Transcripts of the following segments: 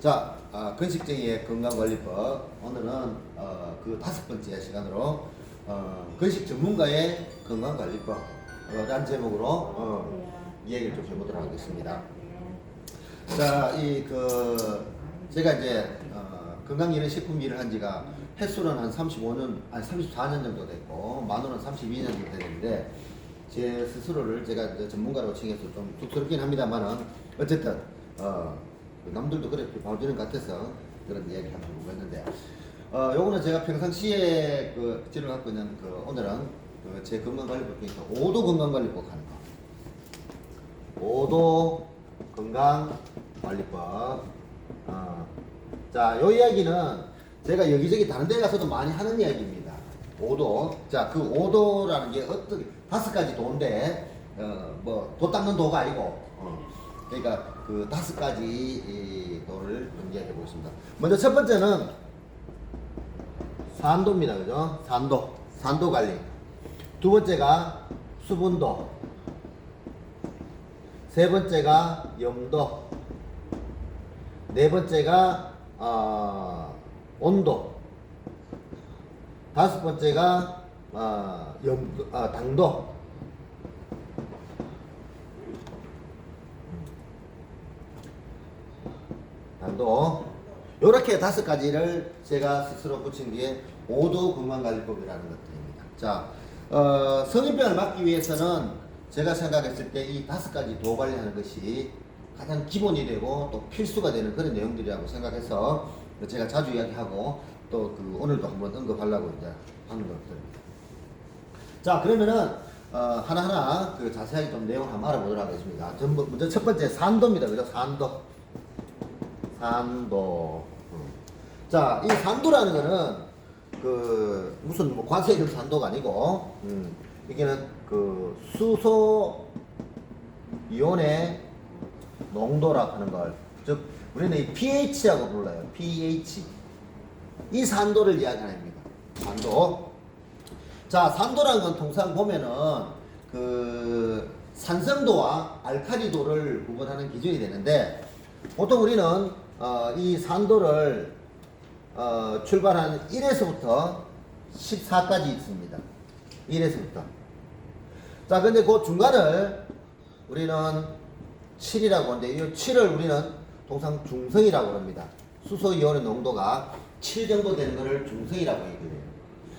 자, 건식쟁이의 건강관리법. 오늘은 그 5번째 시간으로 건식 전문가의 건강관리법 라는 제목으로 이야기를 좀 해보도록 하겠습니다. 자, 제가 이제 건강기능 식품 일을 한 지가 횟수는 한 34년 정도 됐고 만원은 32년 정도 되는데, 제 스스로를 제가 이제 전문가라고 칭해서 좀 쑥스럽긴 합니다만은 어쨌든 남들도 그렇게 봐주는 것 같아서 그런 이야기 한번 해보겠는데, 요거는 제가 평상시에 그 지를 갖고 있는 오늘은 제 건강관리법 중에서 5도 건강관리법 하는 거. 5도 건강관리법. 자, 요 이야기는 제가 여기저기 다른 데 가서도 많이 하는 이야기입니다. 5도. 자, 그 5도라는 게 어떻게 5가지 도인데, 도 닦는 도가 아니고, 그러니까 그 5가지 도를 이야기해 보겠습니다. 먼저 첫 번째는 산도입니다. 그죠? 산도 관리. 두 번째가 수분도. 세 번째가 염도. 네 번째가 온도. 다섯 번째가 당도. 요렇게 5가지를 제가 스스로 붙인 뒤에 5도 건강관리법이라는 것들입니다. 자, 성인병을 막기 위해서는 제가 생각했을 때 이 5가지 도 관리하는 것이 가장 기본이 되고 또 필수가 되는 그런 내용들이라고 생각해서 제가 자주 이야기하고 또 오늘도 한번 언급하려고 이제 하는 것들입니다. 자, 그러면은 하나하나 자세하게 좀 내용 한번 알아보도록 하겠습니다. 먼저 첫 번째 산도입니다. 그죠? 산도. 자, 이 산도라는 거는 무슨 관세적 산도가 아니고, 이게는 수소 이온의 농도라 하는 걸, 즉 우리는 이 pH라고 불러요. pH. 이 산도를 이야기하는 겁니다. 산도. 자, 산도라는 건 통상 보면은 산성도와 알칼리도를 구분하는 기준이 되는데, 보통 우리는 이 산도를 출발한 1에서부터 14까지 있습니다. 1에서부터. 자, 근데 그 중간을 우리는 7이라고 하는데, 이 7을 우리는 통상 중성이라고 합니다. 수소 이온의 농도가 7 정도 되는 것을 중성이라고 얘기해요.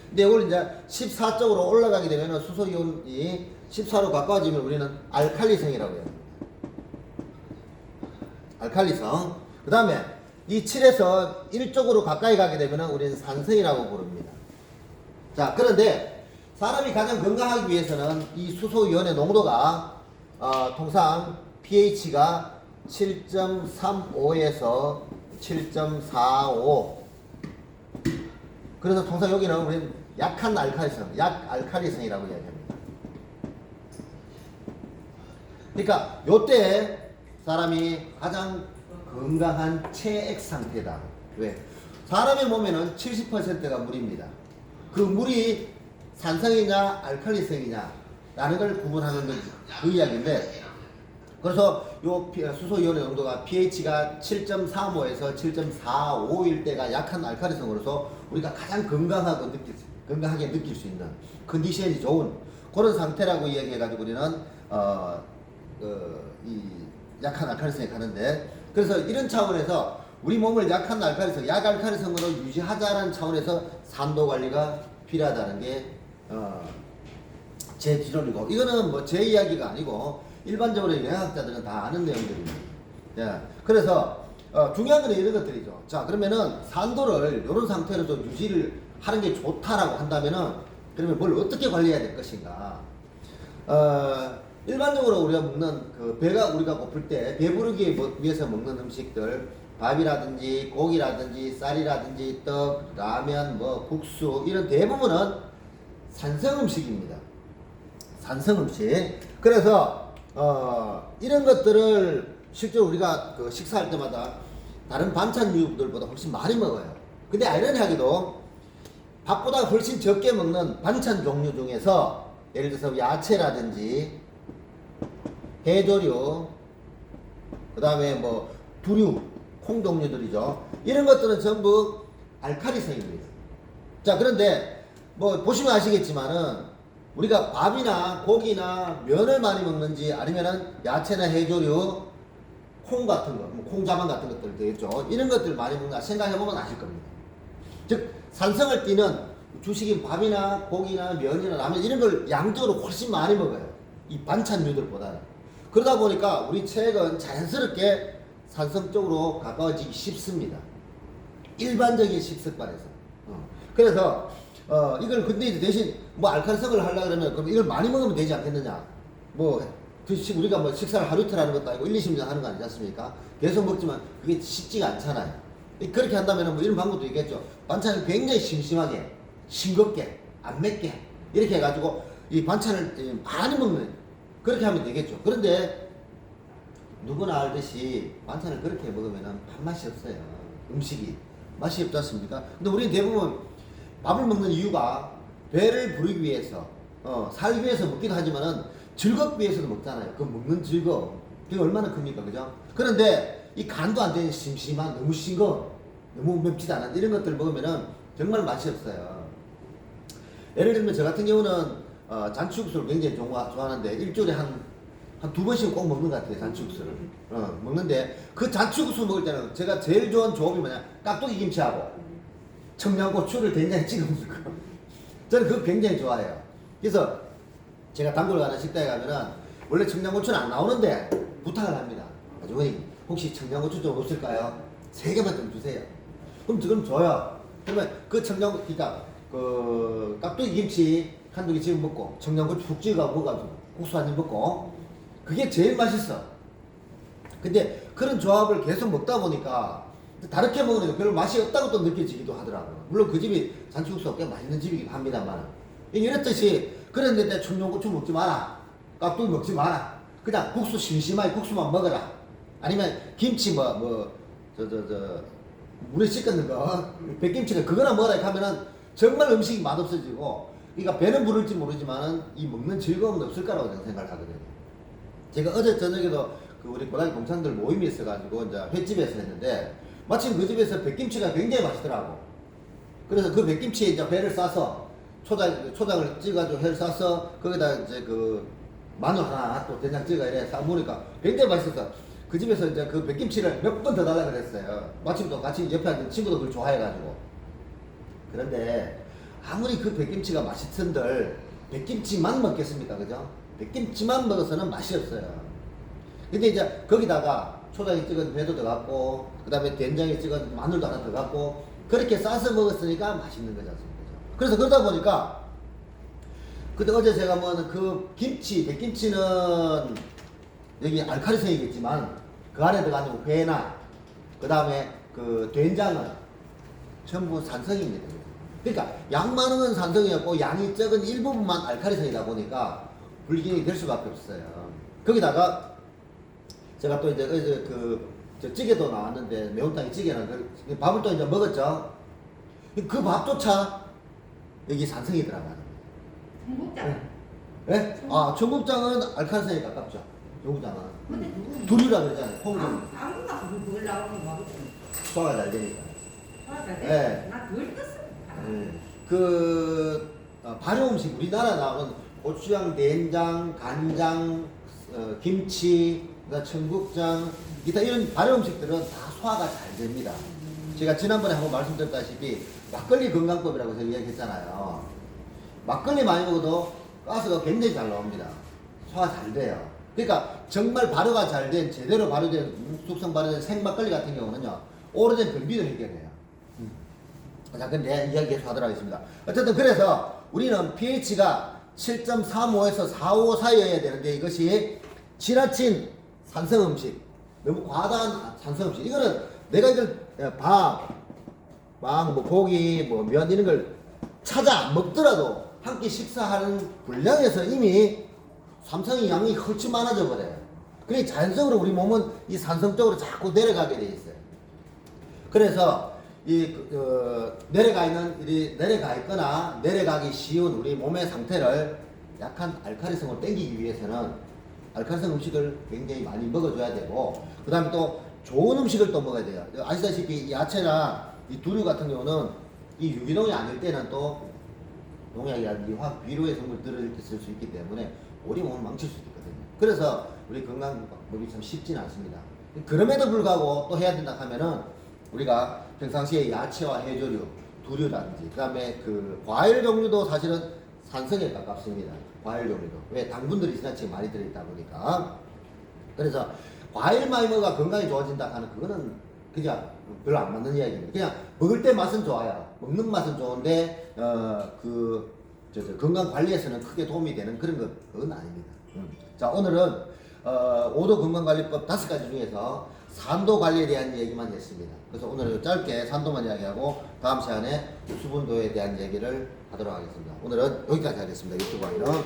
근데 이걸 이제 14쪽으로 올라가게 되면 수소 이온이 14로 가까워지면 우리는 알칼리성이라고 해요. 알칼리성. 그 다음에 이 7에서 1쪽으로 가까이 가게 되면 우리는 산성이라고 부릅니다. 자, 그런데 사람이 가장 건강하기 위해서는 이 수소 이온의 농도가 통상 pH가 7.35에서 7.45. 그래서 통상 여기는 우리는 약한 알칼리성, 약알칼리성이라고 이야기합니다. 그러니까 요때 사람이 가장 건강한 체액 상태다. 왜? 사람의 몸에는 70%가 물입니다. 그 물이 산성이냐 알칼리성이냐 라는 걸 구분하는 그 이야기인데, 그래서 요 수소 이온의 농도가 pH가 7.35에서 7.45일 때가 약한 알칼리성으로서 우리가 가장 건강하게 느낄 수 있는 컨디션이 좋은 그런 상태라고 이야기해가지고 우리는 이 약한 알칼리성에 가는데, 그래서 이런 차원에서 우리 몸을 약한 알칼리성, 약알칼리성으로 유지하자는 차원에서 산도 관리가 필요하다는 게 제 지론이고, 이거는 뭐 제 이야기가 아니고 일반적으로 영양학자들은 다 아는 내용들입니다. 예. 그래서 중요한 건 이런 것들이죠. 자, 그러면은 산도를 이런 상태로서 유지를 하는 게 좋다라고 한다면은, 그러면 뭘 어떻게 관리해야 될 것인가? 일반적으로 우리가 먹는 배가 우리가 고플 때 배부르기 위해서 먹는 음식들, 밥이라든지 고기라든지 쌀이라든지 떡, 라면, 국수, 이런 대부분은 산성 음식입니다. 산성 음식. 그래서 이런 것들을 실제로 우리가 식사할 때마다 다른 반찬류들보다 훨씬 많이 먹어요. 근데 아이러니하게도 밥보다 훨씬 적게 먹는 반찬 종류 중에서 예를 들어서 야채라든지 해조류, 그 다음에 두류, 콩 종류들이죠. 이런 것들은 전부 알칼리성입니다. 자, 그런데 뭐 보시면 아시겠지만은 우리가 밥이나 고기나 면을 많이 먹는지 아니면은 야채나 해조류, 콩 같은 거, 콩자반 같은 것들 되겠죠. 이런 것들 많이 먹나 생각해보면 아실 겁니다. 즉 산성을 띠는 주식인 밥이나 고기나 면이나 라면 이런 걸 양적으로 훨씬 많이 먹어요. 이 반찬류들보다는. 그러다 보니까 우리 체액은 자연스럽게 산성 쪽으로 가까워지기 쉽습니다. 일반적인 식습관에서. 그래서 이걸 근데 이제 대신 뭐 알칼리성을 하려고 그러면 그럼 이걸 많이 먹으면 되지 않겠느냐. 뭐 우리가 뭐 식사를 하루 이틀 하는 것도 아니고 1, 20년 하는 거 아니지 않습니까? 계속 먹지만 그게 쉽지가 않잖아요. 그렇게 한다면 뭐 이런 방법도 있겠죠. 반찬을 굉장히 심심하게, 싱겁게, 안 맵게 이렇게 해가지고 이 반찬을 많이 먹는 그렇게 하면 되겠죠. 그런데 누구나 알듯이 반찬을 그렇게 먹으면 밥맛이 없어요. 음식이 맛이 없지 않습니까? 근데 우리는 대부분 밥을 먹는 이유가 배를 부르기 위해서 살기 위해서 먹기도 하지만은 즐겁기 위해서도 먹잖아요. 그 먹는 즐거움 그게 얼마나 큽니까, 그죠? 그런데 이 간도 안 되는 심심한 너무 싱거운 너무 맵지도 않은 이런 것들을 먹으면은 정말 맛이 없어요. 예를 들면 저 같은 경우는 잔치국수를 굉장히 좋아하는데 일주일에 한 두 번씩은 꼭 먹는 것 같아요. 잔치국수를 먹는데 그 잔치국수 먹을 때는 제가 제일 좋아하는 조합이 뭐냐, 깍두기 김치하고 청양고추를 된장에 찍어 먹는 거. 저는 그거 굉장히 좋아해요. 그래서 제가 단골 가는 식당에 가면은 원래 청양고추는 안 나오는데 부탁을 합니다. 아주머니 혹시 청양고추 좀 없을까요? 3개만 좀 주세요. 그럼 지금 줘요. 그러면 그 그러니까 그 깍두기 김치 한두 개 지금 먹고 청양고추 푹 찍어 먹어가지고 국수 한 입 먹고 그게 제일 맛있어. 근데 그런 조합을 계속 먹다 보니까 다르게 먹으니까 별로 맛이 없다고 또 느껴지기도 하더라고요. 물론 그 집이 잔치국수가 꽤 맛있는 집이긴 합니다만 이랬듯이 그랬는데 청양고추 먹지 마라, 깍두기 먹지 마라, 그냥 국수 심심하게 국수만 먹어라, 아니면 김치 물에 씻는 거 백김치가 그거나 먹어라 하면은 정말 음식이 맛없어지고 그러니까 배는 부를지 모르지만은 이 먹는 즐거움은 없을 거라고 저는 생각을 하거든요. 제가 어제 저녁에도 그 우리 고등학교 동창들 모임이 있어가지고 이제 횟집에서 했는데 마침 그 집에서 백김치가 굉장히 맛있더라고. 그래서 그 백김치에 이제 회를 싸서 초장을 찍어가지고 회를 싸서 거기다 이제 그 마늘 하나 또 된장 찍어 이래 싸먹으니까 굉장히 맛있었어. 그 집에서 이제 그 백김치를 몇 번 더 달라 그랬어요. 마침 또 같이 옆에 앉은 친구도 그걸 좋아해가지고. 그런데 아무리 그 백김치가 맛있던들 백김치만 먹겠습니까, 그죠? 백김치만 먹어서는 맛이 없어요. 근데 이제 거기다가 초장에 찍은 회도 들어갔고 그 다음에 된장에 찍은 마늘도 하나 들어갔고 그렇게 싸서 먹었으니까 맛있는 거지 않습니까? 그래서 그러다 보니까 근데 어제 제가 뭐는 그 김치, 백김치는 여기 알칼리성이겠지만 그 안에 들어가는 회나 그 다음에 그 된장은 전부 산성입니다. 그러니까 양 많은 건 산성이었고 양이 적은 일부분만 알칼리성이다 보니까 불균형이 될 수밖에 없어요. 거기다가 제가 또 이제 어제 저 찌개도 나왔는데 매운탕에 찌개는 그 밥을 또 이제 먹었죠. 그 밥조차 여기 산성이 들어가는 청국장. 네? 아, 청국장은 알칼리성에 가깝죠. 청국장은. 근데 누구? 두류라 그러잖아요. 콩좀 아무나 그걸 나오는 거 하거든. 소화가 잘 되니까. 맞아. 네. 나덜 떴어. 그 발효 음식 우리나라 나오는 고추장, 된장, 간장, 김치, 청국장 기타 이런 발효 음식들은 다 소화가 잘 됩니다. 제가 지난번에 한번 말씀드렸다시피 막걸리 건강법이라고 제가 이야기했잖아요. 막걸리 많이 먹어도 가스가 굉장히 잘 나옵니다. 소화 잘 돼요. 그러니까 정말 발효가 잘 된 제대로 발효된 숙성 발효된 생막걸리 같은 경우는요 오래된 변비를 해결해요. 자, 근데 이야기 계속 하도록 하겠습니다. 어쨌든 그래서 우리는 pH가 7.35에서 4.5 사이여야 되는데 이것이 지나친 산성 음식, 너무 과다한 산성 음식. 이거는 내가 이걸 밥, 뭐 고기, 뭐 면 이런 걸 찾아 먹더라도 한 끼 식사하는 분량에서 이미 삼성의 양이 훨씬 많아져 버려요. 그러니 자연적으로 우리 몸은 이 산성 쪽으로 자꾸 내려가게 돼 있어요. 그래서 내려가 있거나 내려가기 쉬운 우리 몸의 상태를 약한 알칼리성으로 땡기기 위해서는 알칼리성 음식을 굉장히 많이 먹어줘야 되고, 그 다음에 또 좋은 음식을 또 먹어야 돼요. 아시다시피 야채나 이 두류 같은 경우는 이 유기농이 아닐 때는 또 농약이라든지 화학 비료의 성분들을 이렇게 쓸 수 있기 때문에 우리 몸을 망칠 수 있거든요. 그래서 우리 건강법이 참 쉽지는 않습니다. 그럼에도 불구하고 또 해야 된다 하면은 우리가 평상시에 야채와 해조류, 두류라든지 그다음에 그 과일 종류도 사실은 산성에 가깝습니다. 과일 종류도. 왜? 당분들이 지나치게 많이 들어있다 보니까. 그래서 과일 많이 먹어가 건강이 좋아진다 하는 그거는 그냥 별로 안 맞는 이야기입니다. 그냥 먹을 때 맛은 좋아요. 먹는 맛은 좋은데 건강 관리에서는 크게 도움이 되는 그런 그건 아닙니다. 자, 오늘은 5도 건강관리법 5가지 중에서 산도 관리에 대한 얘기만 했습니다. 그래서 오늘은 짧게 산도만 이야기하고 다음 시간에 수분도에 대한 얘기를 하도록 하겠습니다. 오늘은 여기까지 하겠습니다. 유튜브와는.